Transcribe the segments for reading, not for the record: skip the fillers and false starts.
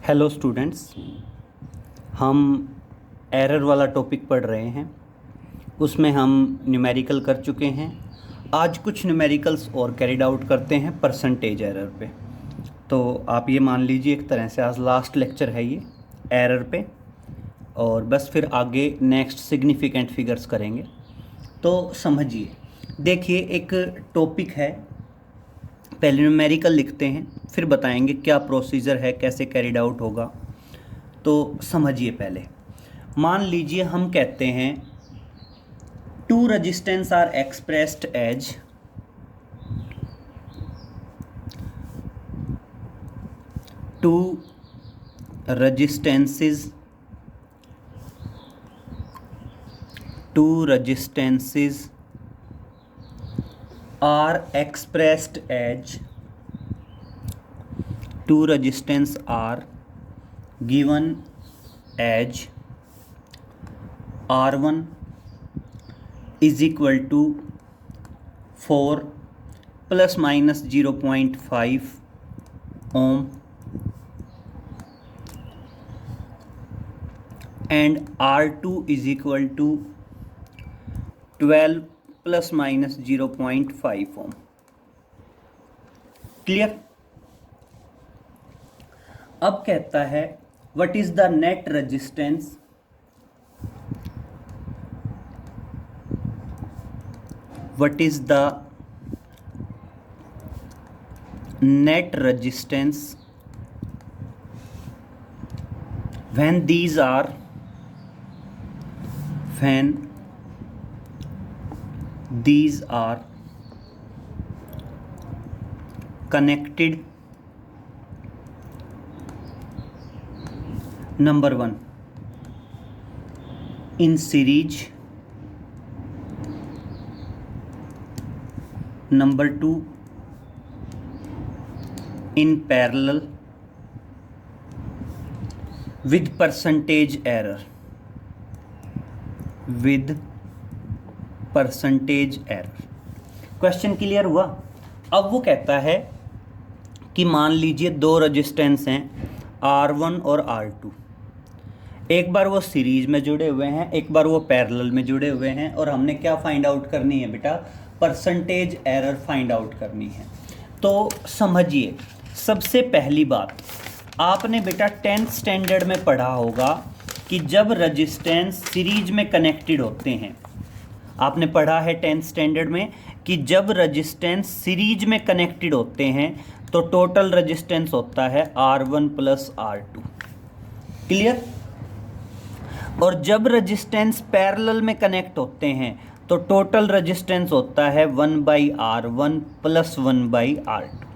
Hello students, हम error वाला topic पढ़ रहे हैं। उसमें हम न्यूमेरिकल कर चुके हैं। आज कुछ न्यूमेरिकल्स और कैरिड आउट करते हैं परसेंटेज एरर पे। तो आप ये मान लीजिए एक तरह से आज लास्ट लेक्चर है ये एरर पे, और बस फिर आगे नेक्स्ट सिग्निफिकेंट फिगर्स करेंगे। तो समझिए, देखिए एक टॉपिक है, पहले न्यूमेरिकल लिखते हैं फिर बताएंगे क्या प्रोसीजर है, कैसे कैरिड आउट होगा। तो समझिए, पहले मान लीजिए हम कहते हैं two resistance are expressed as two resistances are expressed as two resistance are given as R1 is equal to 4 plus minus 0.5 ohm and R2 is equal to 12 plus minus 0.5 ohm. Clear. अब कहता है what is the net resistance when these are connected. Number 1 in series, number 2 in parallel with percentage error. Question clear हुआ। अब वो कहता है कि मान लीजिए दो रेजिस्टेंस हैं R1 और R2, एक बार वो सीरीज में जुड़े हुए हैं, एक बार वो पैरेलल में जुड़े हुए हैं, और हमने क्या फाइंड आउट करनी है बेटा? परसेंटेज एरर फाइंड आउट करनी है। तो समझिए, सबसे पहली बात आपने बेटा 10th स्टैंडर्ड में पढ़ा होगा कि जब रेजिस्टेंस सीरीज में कनेक्टेड होते हैं, आपने पढ़ा है 10th स्टैंडर्ड में कि जब रेजिस्टेंस सीरीज में कनेक्टेड होते हैं तो टोटल रेजिस्टेंस होता है R1 प्लस R2। क्लियर। और जब रेजिस्टेंस पैरेलल में कनेक्ट होते हैं तो टोटल रेजिस्टेंस होता है 1/R1 प्लस 1/R2।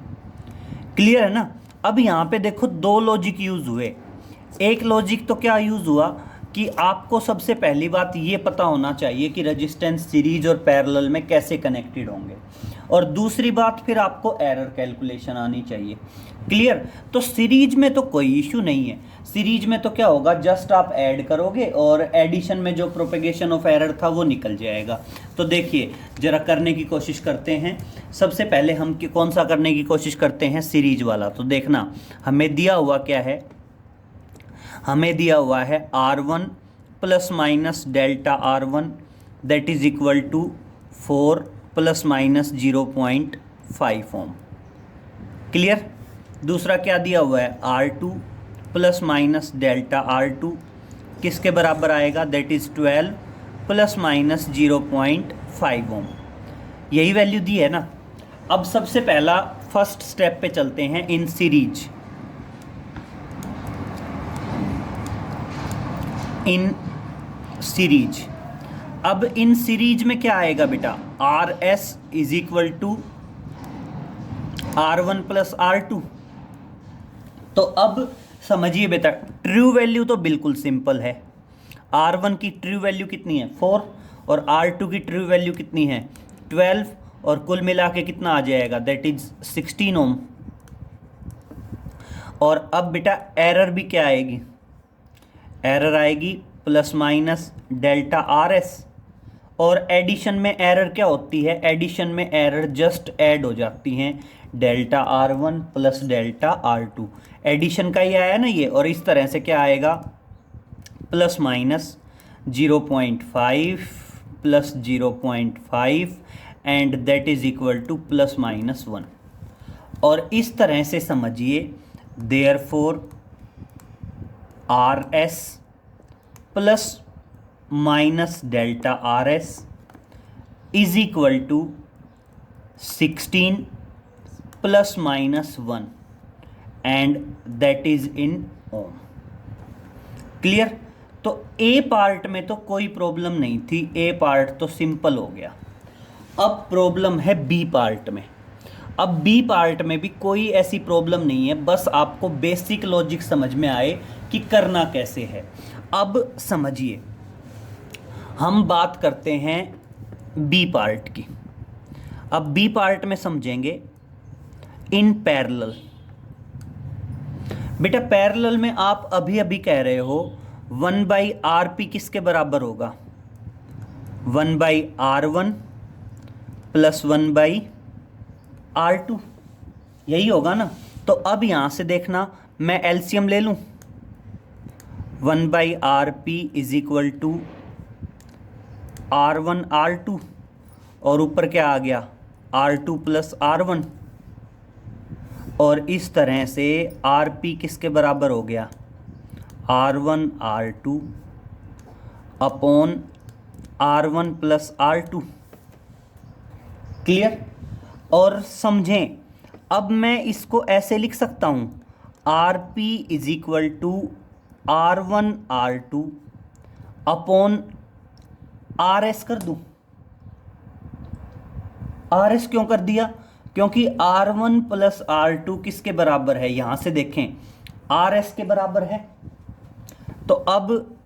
क्लियर है ना। अब यहाँ पे देखो दो लॉजिक यूज हुए। एक लॉजिक तो क्या यूज हुआ कि आपको सबसे पहली बात ये पता होना चाहिए कि रेजिस्टेंस सीरीज और पैरेलल में कैसे कनेक्टेड होंगे, और दूसरी बात फिर आपको एरर कैलकुलेशन आनी चाहिए। क्लियर। तो सीरीज में तो कोई इशू नहीं है। सीरीज में तो क्या होगा, जस्ट आप ऐड करोगे और एडिशन में जो प्रोपेगेशन ऑफ एरर था वो निकल जाएगा। तो देखिए जरा करने की कोशिश करते हैं। सबसे पहले हम कौन सा करने की कोशिश करते हैं? सीरीज वाला। तो देखना हमें दिया हुआ क्या है, हमें दिया हुआ है R1 plus minus delta R1 that is equal to 4 plus minus 0.5 ohm. Clear. दूसरा क्या दिया हुआ है? R2 plus minus delta R2 किसके बराबर आएगा? दैट इज 12 प्लस माइनस 0.5 ओम। यही वैल्यू दी है ना। अब सबसे पहला फर्स्ट स्टेप पे चलते हैं, इन सीरीज। अब इन सीरीज में क्या आएगा बेटा? RS is equal to R1 plus R2। तो अब समझिए बेटा, ट्रू वैल्यू तो बिल्कुल सिंपल है। R1 की ट्रू वैल्यू कितनी है? 4, और R2 की ट्रू वैल्यू कितनी है? 12, और कुल मिला के कितना आ जाएगा? दैट इज 16 ओम। और अब बेटा एरर भी क्या आएगी? एरर आएगी प्लस माइनस डेल्टा RS, और एडिशन में एरर क्या होती है? एडिशन में एरर जस्ट ऐड हो जाती हैं delta R1 plus delta R2, addition का ही आया ना ये, और इस तरह से क्या आएगा, plus minus 0.5 plus 0.5 and that is equal to plus minus 1। और इस तरह से समझिए, therefore RS plus minus delta RS is equal to 16 plus minus 1 and that is in ohm. Clear? तो ए पार्ट में तो कोई प्रॉब्लम नहीं थी, ए पार्ट तो सिंपल हो गया। अब प्रॉब्लम है बी पार्ट में। अब बी पार्ट में भी कोई ऐसी प्रॉब्लम नहीं है, बस आपको बेसिक लॉजिक समझ में आए कि करना कैसे है। अब समझिए, हम बात करते हैं बी पार्ट की। अब बी पार्ट में समझेंगे इन पैरेलल। बेटा पैरेलल में आप अभी अभी कह रहे हो 1/RP किसके बराबर होगा, 1/R1 प्लस 1/R2, यही होगा ना। तो अब यहां से देखना, मैं एलसीएम ले लूं, 1/RP is equal to R1 R2 और ऊपर क्या आ गया, R2 प्लस R1, और इस तरह से RP किसके बराबर हो गया, R1 R2 upon R1 plus R2। Clear? और समझें, अब मैं इसको ऐसे लिख सकता हूं, RP is equal to R1 R2 upon RS कर दूं। RS क्यों कर दिया, क्योंकि R1 प्लस R2 किसके बराबर है, यहां से देखें RS के बराबर है। तो अब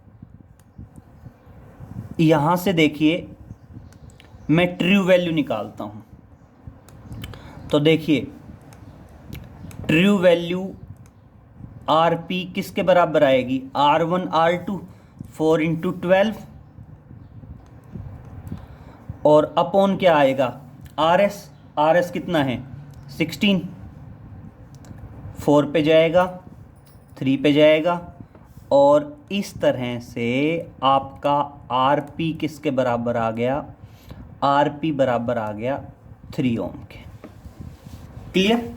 यहां से देखिए, मैं ट्रू वैल्यू निकालता हूं। तो देखिए ट्रू वैल्यू RP किसके बराबर आएगी, R1 R2 4 इंटू 12 और अपॉन क्या आएगा RS कितना है 16, 4 पे जाएगा 3 पे जाएगा, और इस तरह से आपका RP किसके बराबर आ गया, RP बराबर आ गया 3 ओम के। क्लियर?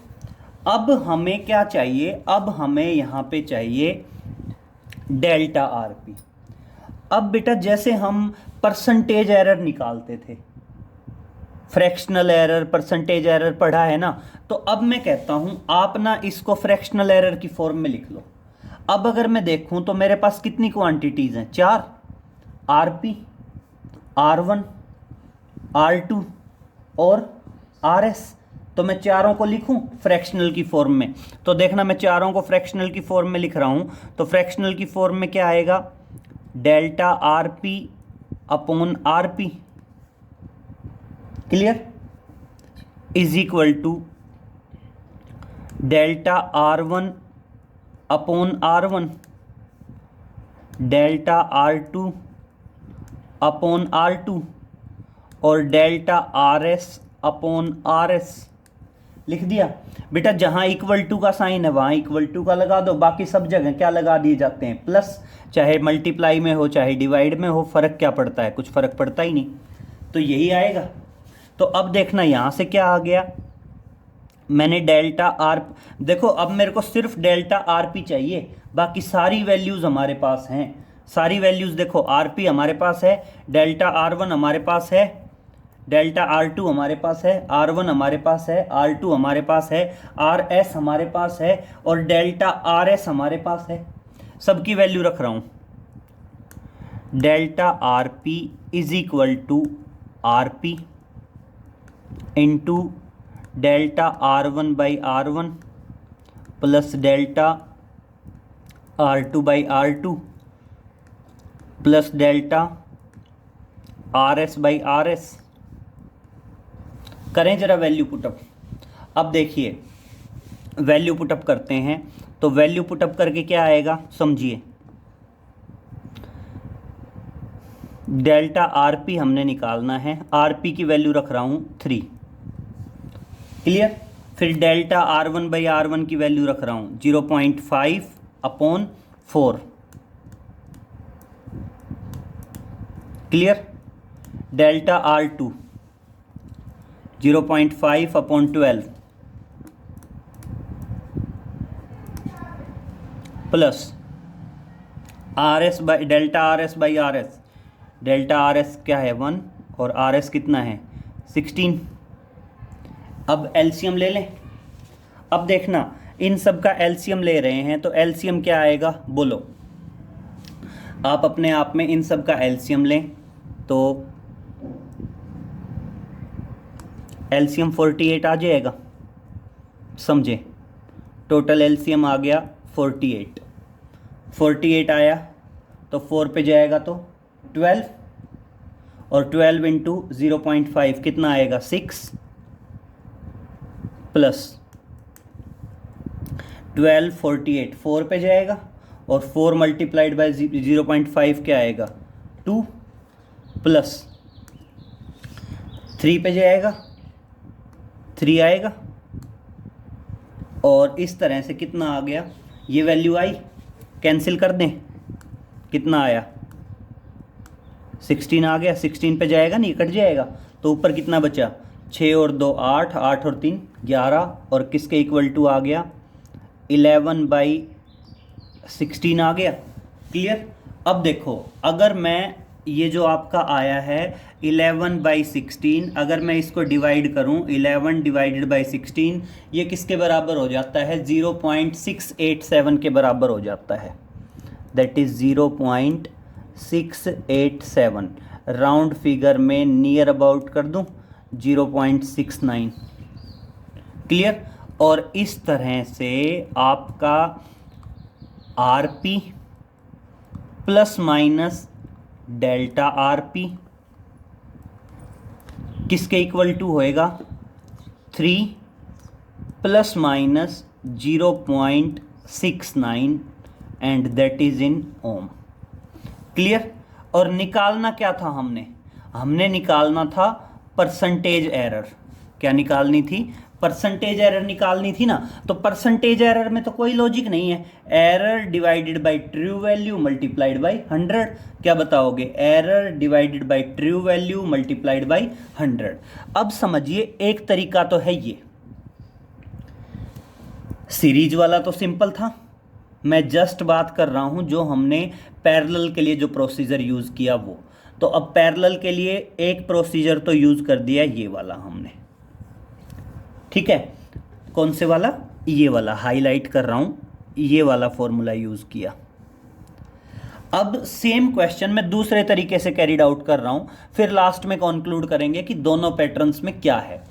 अब हमें क्या चाहिए, अब हमें यहाँ पे चाहिए डेल्टा RP। अब बेटा जैसे हम परसेंटेज एरर निकालते थे, फ्रैक्शनल एरर, परसेंटेज एरर पढ़ा है ना, तो अब मैं कहता हूं आप ना इसको फ्रैक्शनल एरर की फॉर्म में लिख लो। अब अगर मैं देखूं तो मेरे पास कितनी क्वांटिटीज हैं, 4, RP, R1, R2 और RS। तो मैं चारों को लिखूं फ्रैक्शनल की फॉर्म में। तो देखना, मैं चारों को फ्रैक्शनल की फॉर्म में लिख रहा हूं। तो फ्रैक्शनल की फॉर्म में क्या आएगा, delta RP upon RP, clear, is equal to delta R1 upon R1, delta R2 upon R2 और डेल्टा RS अपॉन RS। लिख दिया बेटा, जहां इक्वल टू का साइन है वहां इक्वल टू का लगा दो, बाकी सब जगह क्या लगा दिए जाते हैं, प्लस। चाहे मल्टीप्लाई में हो चाहे डिवाइड में हो, फर्क क्या पड़ता है, कुछ फर्क पड़ता ही नहीं। तो यही आएगा। तो अब देखना यहां से क्या आ गया, मैंने डेल्टा आर, देखो अब मेरे को सिर्फ डेल्टा RP चाहिए, बाकी सारी वैल्यूज हमारे पास हैं। सारी वैल्यूज देखो, RP हमारे पास है, डेल्टा R1 हमारे पास है, डेल्टा R2 हमारे पास है, R1 हमारे पास है, R2 हमारे पास है, RS हमारे पास है और डेल्टा RS हमारे पास है। सबकी वैल्यू रख रहा हूं। Delta RP is equal to RP into delta R1 by R1 plus delta R2 by R2 plus delta RS by RS। करें जरा वैल्यू पुटअप। अब देखिए वैल्यू पुटअप करते हैं, तो वैल्यू पुटअप करके क्या आएगा समझिए। डेल्टा RP हमने निकालना है, RP की वैल्यू रख रहा हूं 3, क्लियर। फिर डेल्टा R1/R1 की वैल्यू रख रहा हूँ 0.5/4। Clear. Delta R2 0.5/12 plus delta RS/RS, delta RS क्या है 1 और RS कितना है 16। अब एलसीएम ले लें। अब देखना इन सब का एलसीएम ले रहे हैं तो एलसीएम क्या आएगा बोलो। आप अपने आप में इन सब का एलसीएम लें तो एलसीएम 48 आ जाएगा। समझे, टोटल एलसीएम आ गया 48 आया तो 4 पे जाएगा तो 12 और 12 इंटू 0.5 कितना आएगा 6 प्लस 12 48 4 पे जाएगा और 4 मल्टीप्लाइड बाय 0.5 क्या आएगा 2 प्लस 3 पे जाएगा 3 आएगा और इस तरह से कितना आ गया, ये वैल्यू आई, कैंसिल कर दें कितना आया 16 आ गया। 16 पे जाएगा नहीं कट जाएगा तो ऊपर कितना बचा 6 और 2 8, 8 और 3 11 और किसके इक्वल टू आ गया 11/16 आ गया। क्लियर। अब देखो अगर मैं ये जो आपका आया है 11/16 अगर मैं इसको डिवाइड करूं 11 डिवाइडेड बाई 16 ये किसके बराबर हो जाता है 0.687 के बराबर हो जाता है। That is 0.687। राउंड फिगर में नियर अबाउट कर दूं 0.69। क्लियर। और इस तरह से आपका RP plus minus delta RP किसके इक्वल टू होएगा 3 plus minus 0.69 and that is in ohm. Clear. और निकालना क्या था हमने निकालना था परसेंटेज एरर। क्या निकालनी थी परसेंटेज एरर निकालनी थी ना। तो परसेंटेज एरर में तो कोई लॉजिक नहीं है, error divided by true value multiplied by 100। क्या बताओगे error divided by true value multiplied by 100। अब समझिए एक तरीका तो है ये, सीरीज वाला तो सिंपल था, मैं जस्ट बात कर रहा हूं जो हमने पैरेलल के लिए जो प्रोसीजर यूज किया वो। तो अब पैरेलल के लिए एक प्रोसीजर तो यूज कर दिया ये वाला हमने, ठीक है। कौन से वाला, ये वाला हाईलाइट कर रहा हूं, ये वाला फॉर्मूला यूज किया। अब सेम क्वेश्चन मैं दूसरे तरीके से कैरिड आउट कर रहा हूं, फिर लास्ट में कंक्लूड करेंगे कि दोनों पैटर्न्स में क्या है।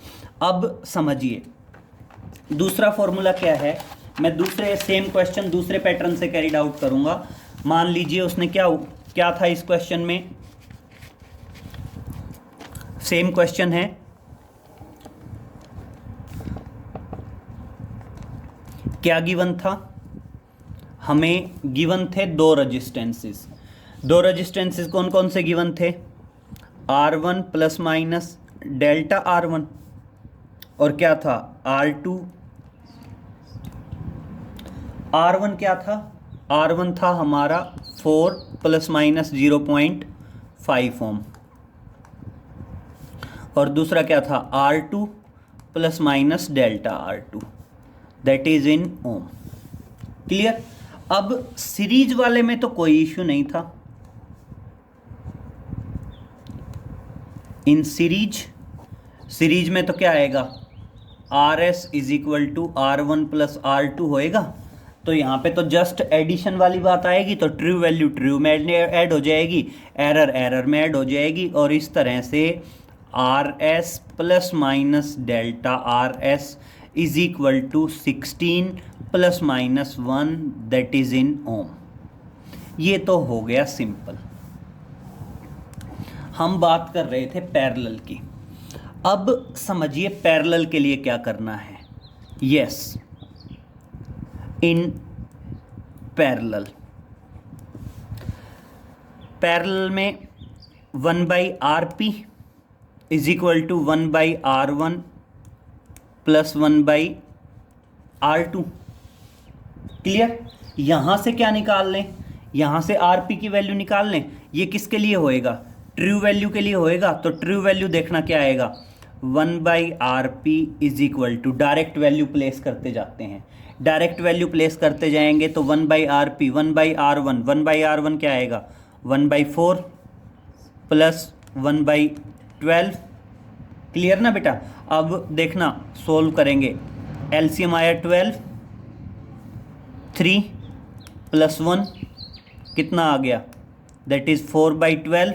अब समझिए दूसरा फॉर्मूला क्या है, मैं दूसरे सेम क्वेश्चन दूसरे पैटर्न से कैरिड आउट करूंगा। मान लीजिए उसने क्या था इस क्वेश्चन में, सेम क्वेश्चन है, क्या गिवन था, हमें गिवन थे दो रेजिस्टेंसेस। दो रेजिस्टेंसेस कौन कौन से गिवन थे, R1 plus minus delta R1 और क्या था R2। R1 क्या था, R1 था हमारा 4 प्लस माइनस 0.5 ओम और दूसरा क्या था R2 plus minus delta R2 that is in ohm. Clear. अब सीरीज वाले में तो कोई इश्यू नहीं था, इन सीरीज में तो क्या आएगा RS is equal to R1 plus R2 होएगा। तो यहाँ पे तो जस्ट एडिशन वाली बात आएगी, तो ट्रू वैल्यू ट्रू में ऐड हो जाएगी, एरर एरर में ऐड हो जाएगी और इस तरह से RS plus minus delta RS is equal to 16 plus minus 1 that is in ohm. ये तो हो गया सिंपल। हम बात कर रहे थे पैरेलल की। अब समझिए पैरेलल के लिए क्या करना है। यस, इन पैरेलल में 1/RP is equal to 1/R1 plus 1/R2। Clear. यहाँ से क्या निकाल लें, यहाँ से RP की वैल्यू निकाल लें। ये किसके लिए होएगा, ट्रू वैल्यू के लिए होएगा। तो ट्रू वैल्यू देखना क्या आएगा, 1/RP is equal to, direct value place करते जाते हैं, डायरेक्ट वैल्यू प्लेस करते जाएंगे तो 1/RP 1/R1, 1/R1 क्या आएगा 1/4 प्लस 1/12। क्लियर ना बेटा। अब देखना सोल्व करेंगे, एलसीएम आया 12, 3 + 1 कितना आ गया, दैट इज़ 4/12।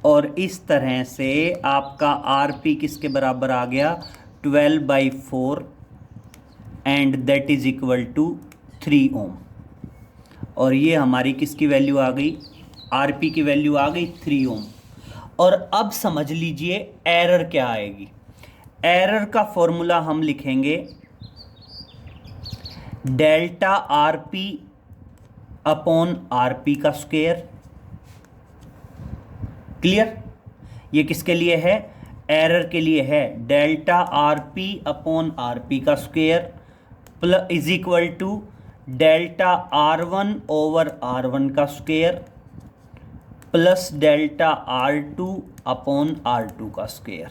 और इस तरह से आपका RP किसके बराबर आ गया, 12/4 and that is equal to 3 ohm. और ये हमारी किसकी वैल्यू आ गई, RP की वैल्यू आ गई 3 ओम। और अब समझ लीजिए एरर क्या आएगी। एरर का फॉर्मूला हम लिखेंगे डेल्टा RP अपॉन RP का स्क्वायर। क्लियर। ये किसके लिए है, एरर के लिए है। डेल्टा RP अपॉन RP का square plus is equal to delta R1 over R1 का square plus delta R2 upon R2 का स्क्वायर।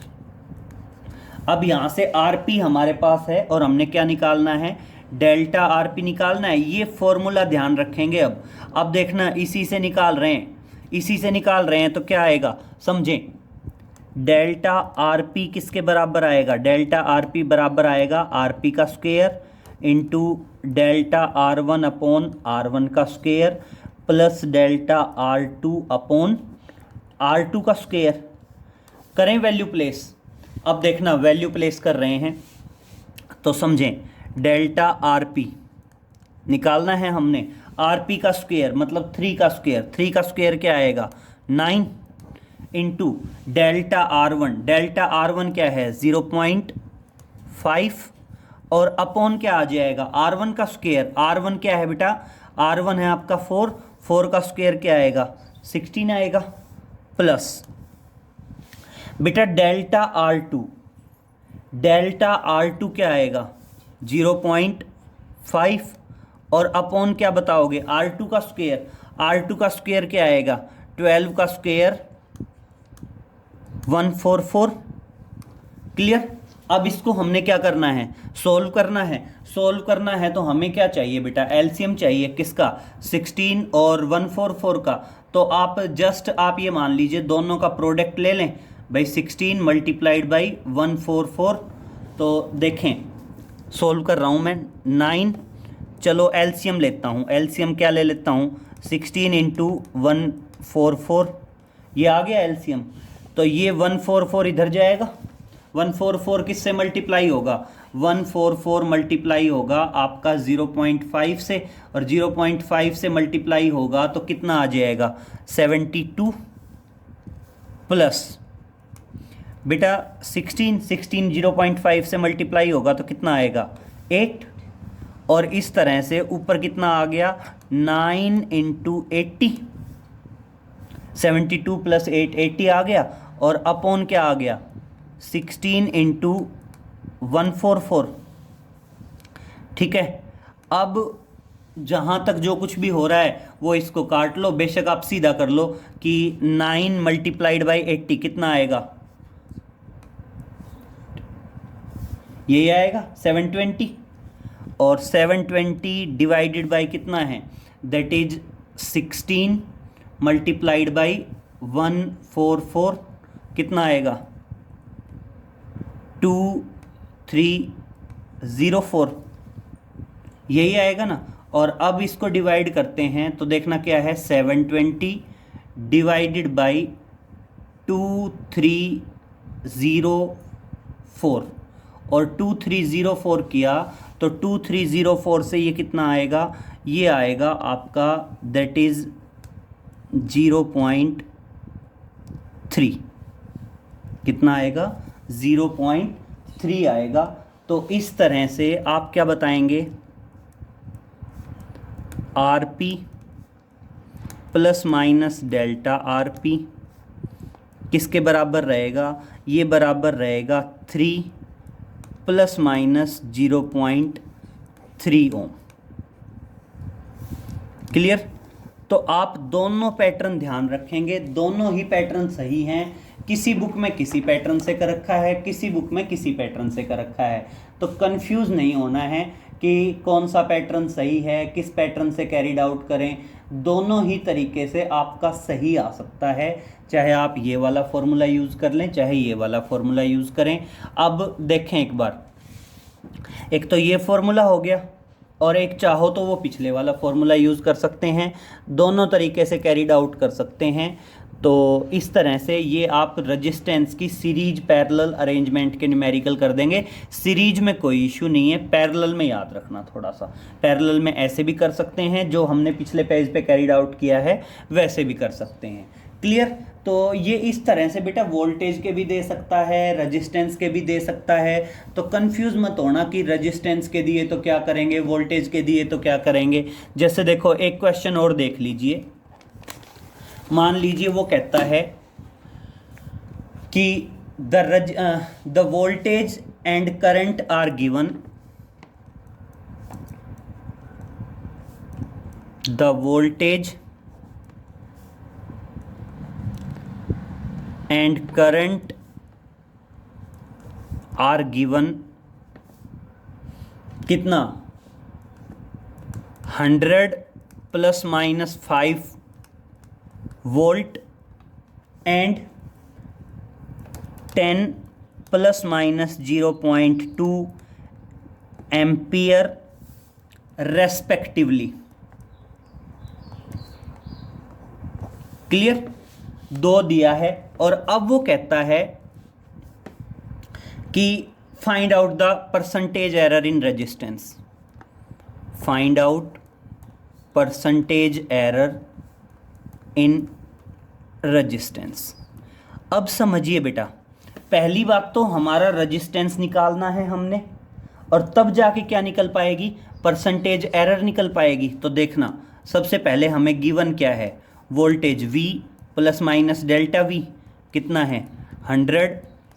अब यहाँ से RP हमारे पास है और हमने क्या निकालना है, डेल्टा RP निकालना है। ये फॉर्मूला ध्यान रखेंगे। अब देखना इसी से निकाल रहे हैं, इसी से निकाल रहे हैं तो क्या आएगा समझें। डेल्टा RP किसके बराबर आएगा, डेल्टा RP बराबर आएगा RP का square into delta R1 upon R1 का square plus delta R2 upon R2 का स्क्वायर। करें वैल्यू प्लेस। अब देखना वैल्यू प्लेस कर रहे हैं तो समझें, डेल्टा RP निकालना है हमने, RP का स्क्वायर मतलब 3 का स्क्वायर, 3 का स्क्वायर क्या आएगा 9 into delta R1, delta R1 क्या है 0.5 और अपॉन क्या आ जाएगा R1 का स्क्वायर। R1 क्या है बेटा, R1 है आपका 4, 4 का स्क्वायर क्या आएगा 16 आएगा प्लस बेटा डेल्टा R2, डेल्टा R2 क्या आएगा 0.5 और अपॉन क्या बताओगे R2 का स्क्वायर। R2 का स्क्वायर क्या आएगा 12 का स्क्वायर 144। क्लियर। अब इसको हमने क्या करना है, सोल्व करना है। सोल्व करना है तो हमें क्या चाहिए बेटा, एलसीएम चाहिए किसका 16 और 144 का। तो आप जस्ट आप ये मान लीजिए दोनों का प्रोडक्ट ले लें भाई, 16 मल्टीप्लाइड बाई 144। तो देखें सोल्व कर रहा हूँ मैं 9, चलो एलसीएम लेता हूँ। एलसीएम क्या ले लेता हूँ 16 इंटू 144, ये आ गया एलसीएम। तो ये 144 इधर जाएगा, 144 किससे मल्टीप्लाई होगा, 144 मल्टीप्लाई होगा आपका 0.5 से, और 0.5 से मल्टीप्लाई होगा तो कितना आ जाएगा 72 प्लस बेटा 16 0.5 से मल्टीप्लाई होगा तो कितना आएगा 8। और इस तरह से ऊपर कितना आ गया 9 इंटू 80, 72 प्लस 8 80 आ गया और अपॉन क्या आ गया 16 इंटू 144। ठीक है। अब जहाँ तक जो कुछ भी हो रहा है वो इसको काट लो, बेशक आप सीधा कर लो कि 9 मल्टीप्लाइड बाई 80 कितना आएगा, यही आएगा 720। और 720 डिवाइडेड बाई कितना है, दैट इज 16 मल्टीप्लाइड बाई 144 कितना आएगा 2304, यही आएगा ना। और अब इसको डिवाइड करते हैं तो देखना क्या है 720 डिवाइडेड बाई 2304 और 2304 किया तो 2304 से ये कितना आएगा, ये आएगा आपका दैट इज 0.3, कितना आएगा 0.3 आएगा। तो इस तरह से आप क्या बताएंगे RP plus minus delta RP किसके बराबर रहेगा, ये बराबर रहेगा 3 प्लस माइनस 0.3 ओम। क्लियर? तो आप दोनों पैटर्न ध्यान रखेंगे, दोनों ही पैटर्न सही हैं। किसी बुक में किसी पैटर्न से कर रखा है, किसी बुक में किसी पैटर्न से कर रखा है, तो कंफ्यूज नहीं होना है कि कौन सा पैटर्न सही है, किस पैटर्न से कैरिड आउट करें। दोनों ही तरीके से आपका सही आ सकता है, चाहे आप ये वाला फॉर्मूला यूज़ कर लें, चाहे ये वाला फॉर्मूला यूज़ करें। अब देखें एक बार, एक तो ये फॉर्मूला हो गया और एक चाहो तो वो पिछले वाला फॉर्मूला यूज़ कर सकते हैं, दोनों तरीके से कैरिड आउट कर सकते हैं। तो इस तरह से ये आप रेजिस्टेंस की सीरीज पैरेलल अरेंजमेंट के न्यूमेरिकल कर देंगे। सीरीज में कोई इशू नहीं है, पैरेलल में याद रखना थोड़ा सा। पैरेलल में ऐसे भी कर सकते हैं, जो हमने पिछले पेज पे कैरिड आउट किया है वैसे भी कर सकते हैं। क्लियर? तो ये इस तरह से बेटा वोल्टेज के भी दे सकता है, रेजिस्टेंस के भी दे सकता है। तो कंफ्यूज मत होना कि रेजिस्टेंस के दिए तो क्या करेंगे, वोल्टेज के दिए तो क्या करेंगे। जैसे देखो एक क्वेश्चन और देख लीजिए, मान लीजिए वो कहता है कि the voltage and current are given, the voltage and current are given कितना, 100 plus minus 5 volt and 10 plus minus 0.2 ampere respectively. Clear? दो दिया है और अब वो कहता है कि find out the percentage error in resistance, find out percentage error in resistance. अब समझिए बेटा, पहली बात तो हमारा रेजिस्टेंस निकालना है हमने, और तब जाके क्या निकल पाएगी, परसेंटेज एरर निकल पाएगी। तो देखना, सबसे पहले हमें गिवन क्या है, voltage V plus minus delta V कितना है, 100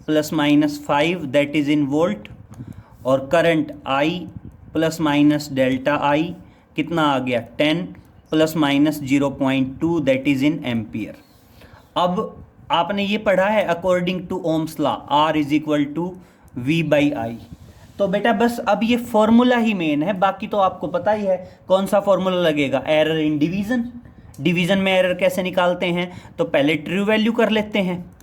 plus minus 5 that is in volt, और current I plus minus delta I कितना आ गया, 10 plus minus 0.2 that is in ampere. अब आपने ये पढ़ा है according to Ohm's law, R is equal to V by I। तो बेटा बस अब ये फॉर्मूला ही मेन है, बाकी तो आपको पता ही है कौन सा फॉर्मूला लगेगा, एरर इन डिवीजन। डिवीजन में एरर कैसे निकालते हैं, तो पहले ट्रू वैल्यू कर लेते हैं।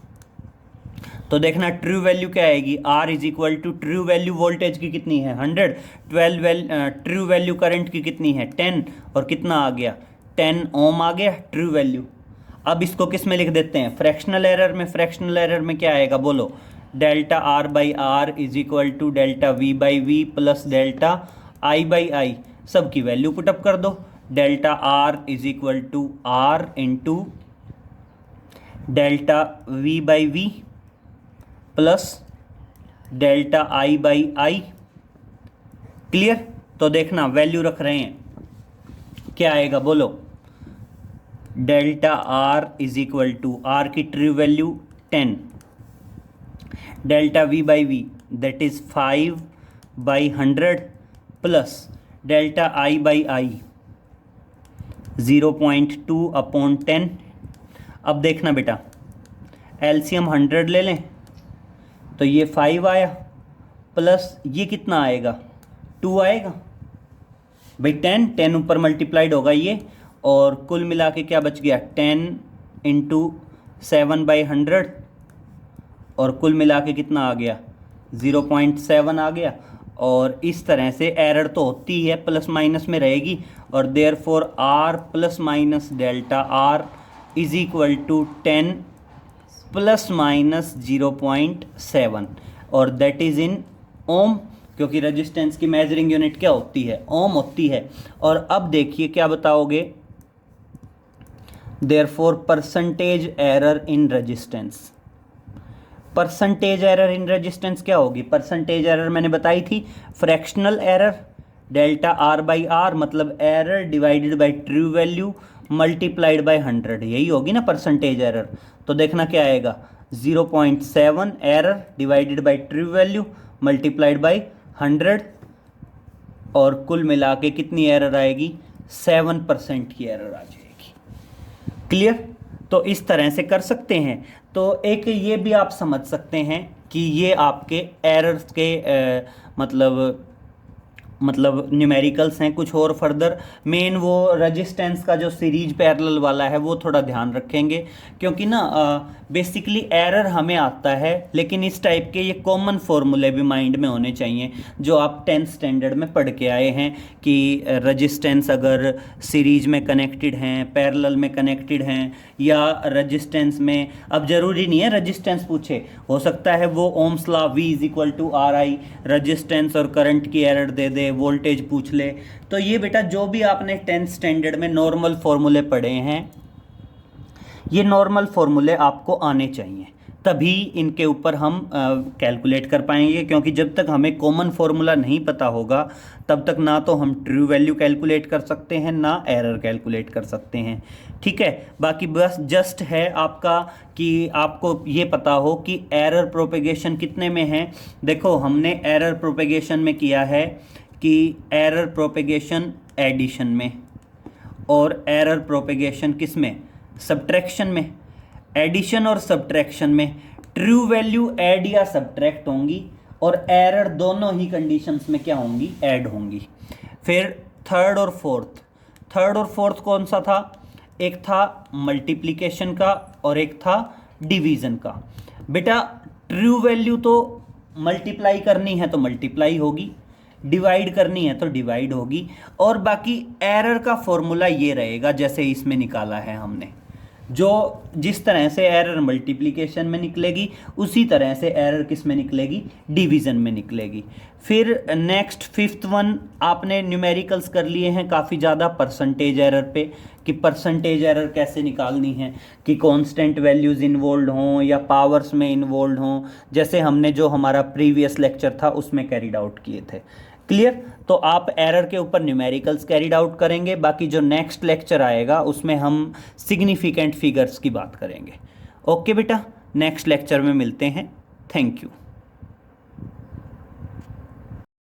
तो देखना ट्रू वैल्यू क्या आएगी, R is equal to true value voltage की कितनी है 100, ट्रू वैल्यू करंट की कितनी है 10, और कितना आ गया 10 ओम आ गया ट्रू वैल्यू। अब इसको किस में लिख देते हैं, फ्रैक्शनल एरर में। फ्रैक्शनल एरर में क्या आएगा बोलो, delta R by R is equal to delta V by V plus delta I by I. सब की वैल्यू पुटअप कर दो, delta R is equal to R into delta V by V plus delta I by I. Clear? तो देखना value रख रहे हैं, क्या आएगा बोलो, delta R is equal to R की true value 10, delta V by V that is 5 by 100 plus delta I by I 0.2 upon 10। अब देखना बेटा, एलसीएम 100 ले लें तो ये 5 आया, प्लस ये कितना आएगा 2 आएगा भाई, 10 ऊपर मल्टीप्लाइड होगा ये, और कुल मिला के क्या बच गया 10 इंटू 7 बाई 100, और कुल मिला के कितना आ गया 0.7 आ गया। और इस तरह से एरर तो होती है, प्लस माइनस में रहेगी, और therefore R plus minus delta R is equal to 10 plus minus 0.7, और दैट इज इन ओम, क्योंकि रेजिस्टेंस की मेजरिंग यूनिट क्या होती है, ओम होती है। और अब देखिए क्या बताओगे, therefore percentage error in resistance. Percentage error in resistance क्या होगी, परसेंटेज एरर मैंने बताई थी, fractional error delta R by R, मतलब error divided by true value multiplied by 100, यही होगी ना परसेंटेज एरर। तो देखना क्या आएगा 0.7 error divided by true value multiplied by 100 और कुल मिला के कितनी एरर आएगी, 7% की एरर आ जाएगी। क्लियर? तो इस तरह से कर सकते हैं। तो एक ये भी आप समझ सकते हैं कि ये आपके एरर्स के मतलब न्यूमेरिकल्स हैं। कुछ और फर्दर मेन वो रेजिस्टेंस का जो सीरीज पैरेलल वाला है वो थोड़ा ध्यान रखेंगे, क्योंकि ना बेसिकली एरर हमें आता है, लेकिन इस टाइप के ये कॉमन फॉर्मूले भी माइंड में होने चाहिए जो आप 10th स्टैंडर्ड में पढ़ के आए हैं कि रेजिस्टेंस अगर सीरीज में कनेक्टेड हैं, पैरेलल में कनेक्टेड हैं, या रेजिस्टेंस में, अब ज़रूरी नहीं है रेजिस्टेंस पूछे, हो सकता है वो Ohm's law V = RI resistance और करंट की एरर दे दे, वोल्टेज पूछ ले। तो ये बेटा जो भी आपने 10th स्टैंडर्ड में नॉर्मल फॉर्मूले पढ़े हैं, ये नॉर्मल फॉर्मूले आपको आने चाहिए, तभी इनके ऊपर हम कैलकुलेट कर पाएंगे। क्योंकि जब तक हमें कॉमन फार्मूला नहीं पता होगा तब तक ना तो हम ट्रू वैल्यू कैलकुलेट कर सकते हैं ना एरर कैलकुलेट कर सकते हैं। ठीक है, बाकी बस जस्ट है आपका कि आपको ये पता हो कि एरर प्रोपेगेशन कितने में है। देखो हमने एरर प्रोपेगेशन में किया है कि एरर प्रोपेगेशन एडिशन में, और एरर प्रोपेगेशन किस में, सब्ट्रैक्शन में। एडिशन और सब्ट्रैक्शन में ट्रू वैल्यू ऐड या सब्ट्रैक्ट होंगी और एरर दोनों ही कंडीशंस में क्या होंगी, ऐड होंगी। फिर थर्ड और फोर्थ कौन सा था, एक था मल्टीप्लिकेशन का और एक था डिवीज़न का। बेटा ट्रू वैल्यू तो मल्टीप्लाई करनी है तो मल्टीप्लाई होगी, डिवाइड करनी है तो डिवाइड होगी, और बाकी एरर का फॉर्मूला ये रहेगा जैसे इसमें निकाला है हमने। जो जिस तरह से एरर मल्टीप्लिकेशन में निकलेगी उसी तरह से एरर किस में निकलेगी, डिवीज़न में निकलेगी। फिर नेक्स्ट 5th वन आपने न्यूमेरिकल्स कर लिए हैं काफ़ी ज़्यादा परसेंटेज एरर पे, कि परसेंटेज एरर कैसे निकालनी है, कि कांस्टेंट वैल्यूज़ इन्वॉल्व हों या पावर्स में इन्वॉल्व हों, जैसे हमने जो हमारा प्रीवियस लेक्चर था उसमें कैरिड आउट किए थे। क्लियर? तो आप एरर के ऊपर न्यूमेरिकल्स कैरिड आउट करेंगे। बाकी जो नेक्स्ट लेक्चर आएगा उसमें हम सिग्निफिकेंट फिगर्स की बात करेंगे। ओके बेटा, नेक्स्ट लेक्चर में मिलते हैं। Thank you.